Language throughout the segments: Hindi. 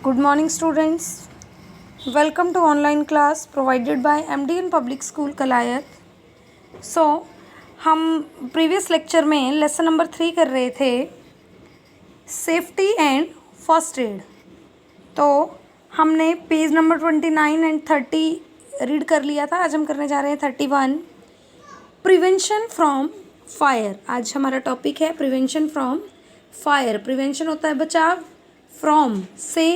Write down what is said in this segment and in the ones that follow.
Good morning, students. Welcome to online class provided by MDN Public School Kalayat. So, हम प्रीवियस लेक्चर में लेसन नंबर 3 कर रहे थे सेफ्टी एंड फर्स्ट एड. तो हमने पेज नंबर 29 एंड 30 रीड कर लिया था. आज हम करने जा रहे हैं 31 प्रिवेंशन फ्रॉम फायर. आज हमारा टॉपिक है प्रिवेंशन फ्रॉम फायर. प्रिवेंशन होता है बचाव, फ्रॉम से,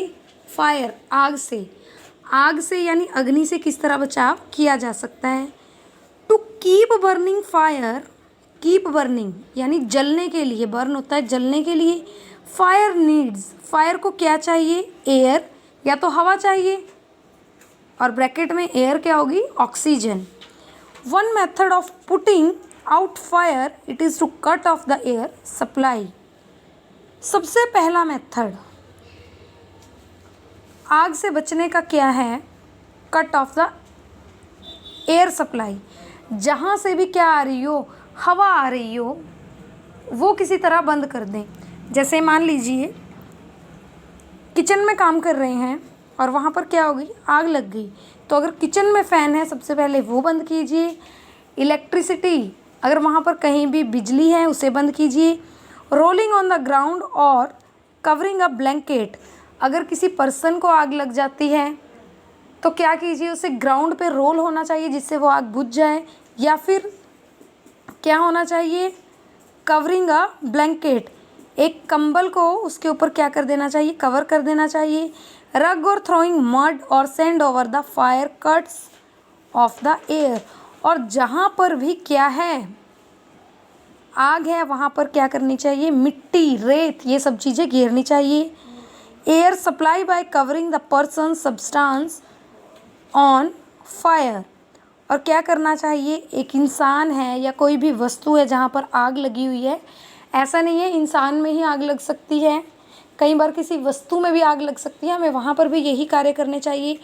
फायर आग से. आग से यानी अग्नि से किस तरह बचाव किया जा सकता है. To keep burning fire, keep burning यानी जलने के लिए, बर्न होता है जलने के लिए. फायर नीड्स, फायर को क्या चाहिए, एयर या तो हवा चाहिए, और ब्रैकेट में एयर क्या होगी, oxygen. One method of putting out fire it is to cut off the air supply. सबसे पहला मेथड आग से बचने का क्या है, cut off the air supply. जहाँ से भी क्या आ रही हो, हवा आ रही हो, वो किसी तरह बंद कर दें. जैसे मान लीजिए किचन में काम कर रहे हैं और वहाँ पर क्या होगी, आग लग गई. तो अगर किचन में फ़ैन है सबसे पहले वो बंद कीजिए. इलेक्ट्रिसिटी, अगर वहाँ पर कहीं भी बिजली है उसे बंद कीजिए. रोलिंग ऑन द ग्राउंड और कवरिंग अ ब्लैंकेट, अगर किसी पर्सन को आग लग जाती है तो क्या कीजिए, उसे ग्राउंड पे रोल होना चाहिए जिससे वो आग बुझ जाए, या फिर क्या होना चाहिए, कवरिंग अ ब्लैंकेट, एक कंबल को उसके ऊपर क्या कर देना चाहिए, कवर कर देना चाहिए. रग और थ्रोइंग मड और sand over the fire cuts off the air, और जहाँ पर भी क्या है, आग है, वहाँ पर क्या करनी चाहिए, मिट्टी, रेत, ये सब चीज़ें घेरनी चाहिए. Air supply bye covering the person substance on fire, और क्या करना चाहिए, एक इंसान है या कोई भी वस्तु है जहाँ पर आग लगी हुई है, ऐसा नहीं है इंसान में ही आग लग सकती है, कई बार किसी वस्तु में भी आग लग सकती है, हमें वहाँ पर भी यही कार्य करने चाहिए.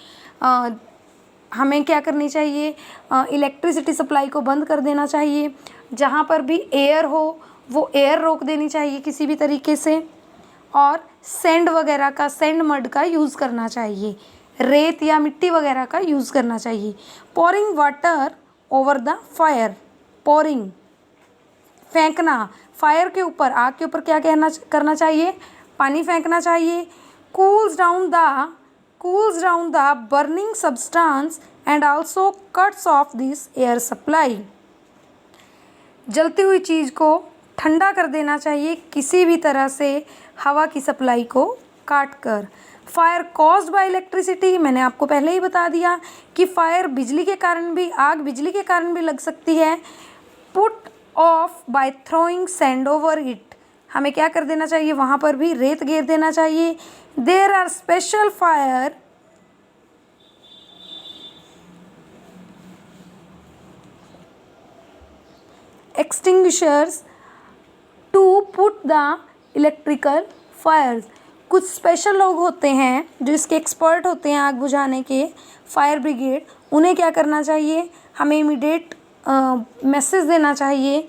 हमें क्या करनी चाहिए, इलेक्ट्रिसिटी सप्लाई को बंद कर देना चाहिए. जहाँ पर भी एयर हो वो एयर रोक देनी चाहिए किसी भी तरीके से, और सैंड वगैरह का, सैंड मड का यूज़ करना चाहिए, रेत या मिट्टी वगैरह का यूज़ करना चाहिए. Pouring water over the fire, pouring फेंकना, फायर के ऊपर, आग के ऊपर क्या करना चाहिए, पानी फेंकना चाहिए. Cools down the burning substance and also cuts of this air supply, जलती हुई चीज़ को ठंडा कर देना चाहिए किसी भी तरह से हवा की सप्लाई को काट कर. फायर कॉज्ड बाय इलेक्ट्रिसिटी, मैंने आपको पहले ही बता दिया कि फायर बिजली के कारण भी, आग बिजली के कारण भी लग सकती है. Put off by throwing sand over it, हमें क्या कर देना चाहिए, वहाँ पर भी रेत घेर देना चाहिए. There are special fire extinguishers to put the electrical fires. कुछ स्पेशल लोग होते हैं जो इसके एक्सपर्ट होते हैं आग बुझाने के, फायर ब्रिगेड, उन्हें क्या करना चाहिए, हमें इमीडिएट मैसेज देना चाहिए.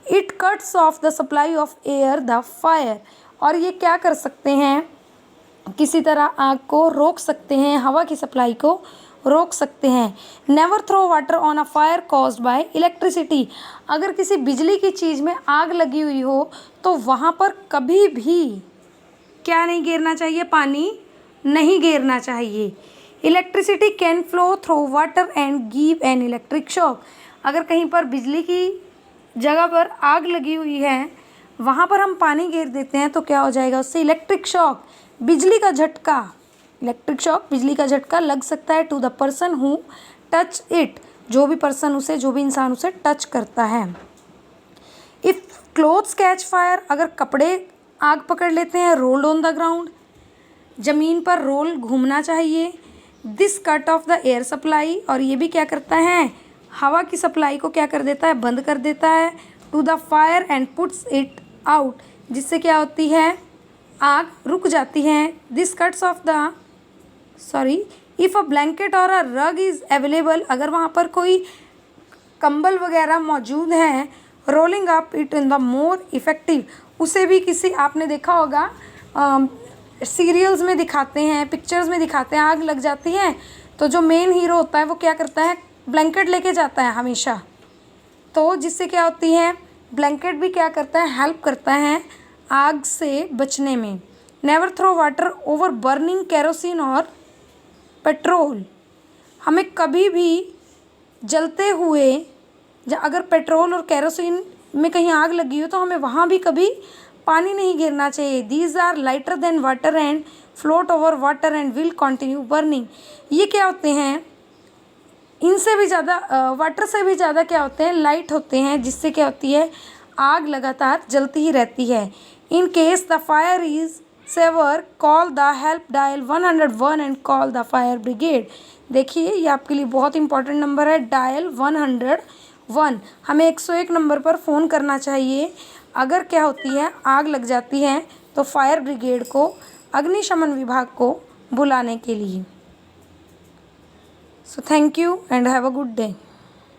It cuts off the supply of air the fire, और ये क्या कर सकते हैं, किसी तरह आग को रोक सकते हैं, हवा की सप्लाई को रोक सकते हैं. Never throw water on a fire caused by electricity, अगर किसी बिजली की चीज़ में आग लगी हुई हो तो वहाँ पर कभी भी क्या नहीं गिरना चाहिए, पानी नहीं गिरना चाहिए. Electricity can flow through water and give an electric shock, अगर कहीं पर बिजली की जगह पर आग लगी हुई है, वहाँ पर हम पानी गिर देते हैं तो क्या हो जाएगा, उससे इलेक्ट्रिक शॉक, बिजली का झटका, इलेक्ट्रिक शॉक, बिजली का झटका लग सकता है. To the person who touch it, जो भी पर्सन उसे, जो भी इंसान उसे टच करता है. इफ़ क्लोथ्स कैच फायर, अगर कपड़े आग पकड़ लेते हैं, रोल्ड ऑन द ग्राउंड, ज़मीन पर रोल घूमना चाहिए. This cut off the air supply, और ये भी क्या करता है, हवा की सप्लाई को क्या कर देता है, बंद कर देता है. To the fire and puts it out, जिससे क्या होती है, आग रुक जाती है. This cuts off the if a blanket or a रग इज़ अवेलेबल, अगर वहाँ पर कोई कंबल वगैरह मौजूद हैं, rolling up it in the more effective, उसे भी किसी, आपने देखा होगा सीरियल्स में दिखाते हैं, पिक्चर्स में दिखाते हैं, आग लग जाती है तो जो मेन हीरो होता है वो क्या करता है, ब्लैंकेट लेके जाता है हमेशा। तो जिससे क्या होती है, ब्लैंकेट भी क्या करता है, हेल्प करता है आग से बचने में। Never throw water over burning kerosene or petrol. हमें कभी भी जलते हुए, अगर पेट्रोल और केरोसिन में कहीं आग लगी हो तो हमें वहाँ भी कभी पानी नहीं गिरना चाहिए। These are lighter than water and float over water and will continue burning. ये क्या होते हैं, इनसे भी ज़्यादा वाटर से भी ज़्यादा क्या होते हैं, लाइट होते हैं, जिससे क्या होती है, आग लगातार जलती ही रहती है। In case the fire is severe call the help dial 101 and call the fire brigade. देखिए ये आपके लिए बहुत इंपॉर्टेंट नंबर है, डायल 101। हमें 101 नंबर पर फ़ोन करना चाहिए अगर क्या होती है, आग लग जाती है तो फायर ब्रिगेड को, अग्निशमन विभाग को बुलाने के लिए। So thank you and have a good day.